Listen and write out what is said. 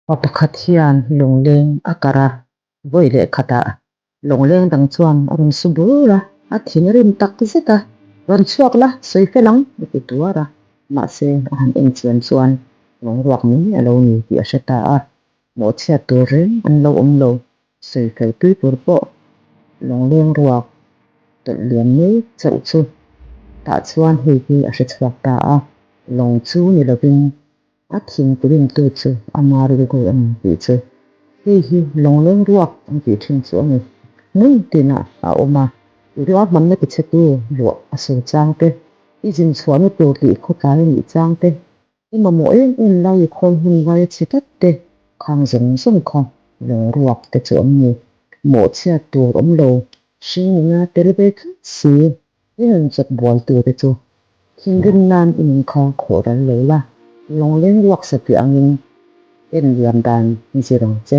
Mapakhat hian lungleng a kara voi leh khatah lungleng dang chuan a rawn su bur a thing rim tak zeta rawn chuak la sawi felang a ti tur a mahse a han en chian chuan lung ruak mai alo ni tih a hriat a mawhchhiat tur reng an lo awm lo sawi fel tui tur pawh lungleng ruak tawlh lian mai chauh chu tah chuan hei hi a hre chhuak ta a lung chu ni lovin a thingpurin tu chu a nga ril dawn ani tih chu hei hi lungleng ruak an tih thin chu ani mui tinah a awm a ruak hmanna ti chhetu luah a so chang te izin chhuahna tur tih khawtlai anih chang te emaw em em lai khawl hmun vai chi tak te khang zawng zawng kha lung ruak te chu an ni mawhchhiat tur awm lo hring anga tel ve thlap si in chawt bual tur te chu thing rim nan in kha khawh ral lo la lungleng ruak sati angin en lian dan ni chi rang che